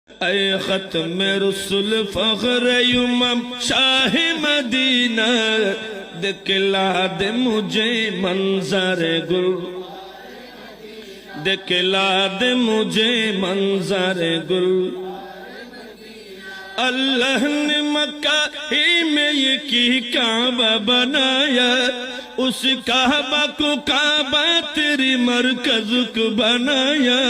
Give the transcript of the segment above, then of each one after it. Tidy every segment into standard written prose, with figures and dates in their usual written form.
اے ختم رسول فخر امم شاہ مدینہ دکھلا دے مجھے منظر گل، دکھلا دے مجھے منظر گل۔ اللہ نے مکہ ہی میں یہ کعبہ بنایا، اس کعبہ کو کعبہ تیری مرکز کو بنایا۔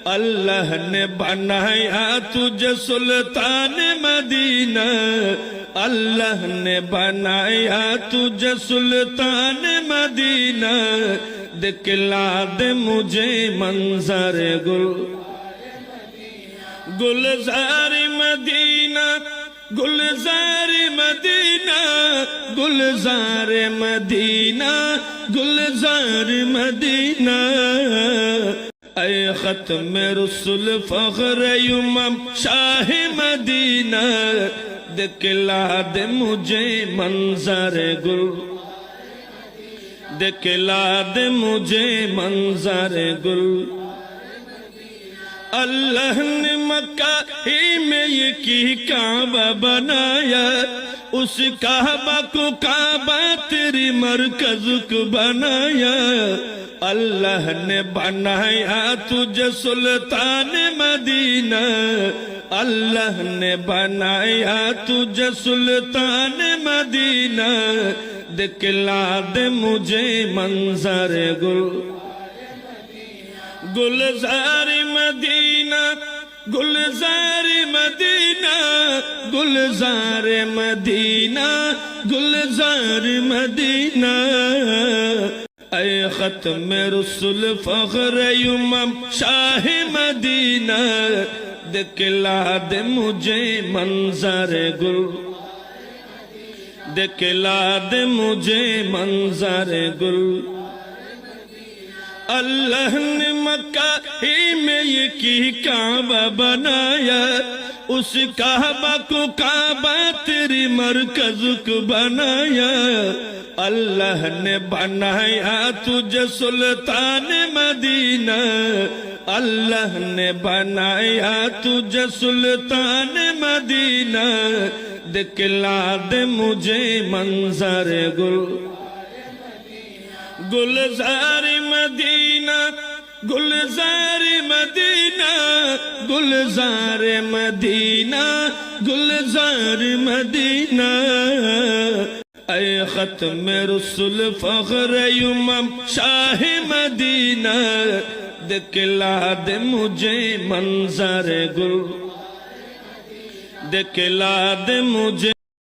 اللہ نے بنایا تجھے سلطان مدینہ، اللہ نے بنایا تجھے سلطان مدینہ، دکھلا دے مجھے منظر گل، گلزار مدینہ، گلزار مدینہ، گلزار مدینہ، گلزار مدینہ۔ اے ختم رسول فخر امم شاہ مدینہ دکھلا دے مجھے منظر گل، دکھلا دے مجھے منظر گل۔ اللہ نے مکہ ہی میں یہ کعبہ بنایا، اس کعبہ کو کعبہ تیری مرکز کو بنایا۔ اللہ نے بنایا تجھے سلطان مدینہ، اللہ نے بنایا تجھے سلطان مدینہ، دکھلا دے مجھے منظر گل، گلزار مدینہ، گلزار مدینہ، گلزار مدینہ، گلزار مدینہ۔ اے ختم رسول فخر امم شاہ مدینہ دکھلا دے مجھے منظر گل، دکھلا دے مجھے منظر گل۔ اللہ نے مکہ ہی میں یہ کعبہ بنایا، اس کعبہ کو کعبہ تیری مرکز کو بنایا۔ اللہ نے بنایا تجھے سلطان مدینہ، اللہ نے بنایا تجھے سلطان مدینہ، دکھلا دے مجھے منظر گل، گلزار مدینہ، گلزار مدینہ، گلزار مدینہ، گلزار مدینہ۔ اے ختم رسول فخر امم شاہ مدینہ دکھلا دے مجھے منظر گل، دکھلا دے مجھے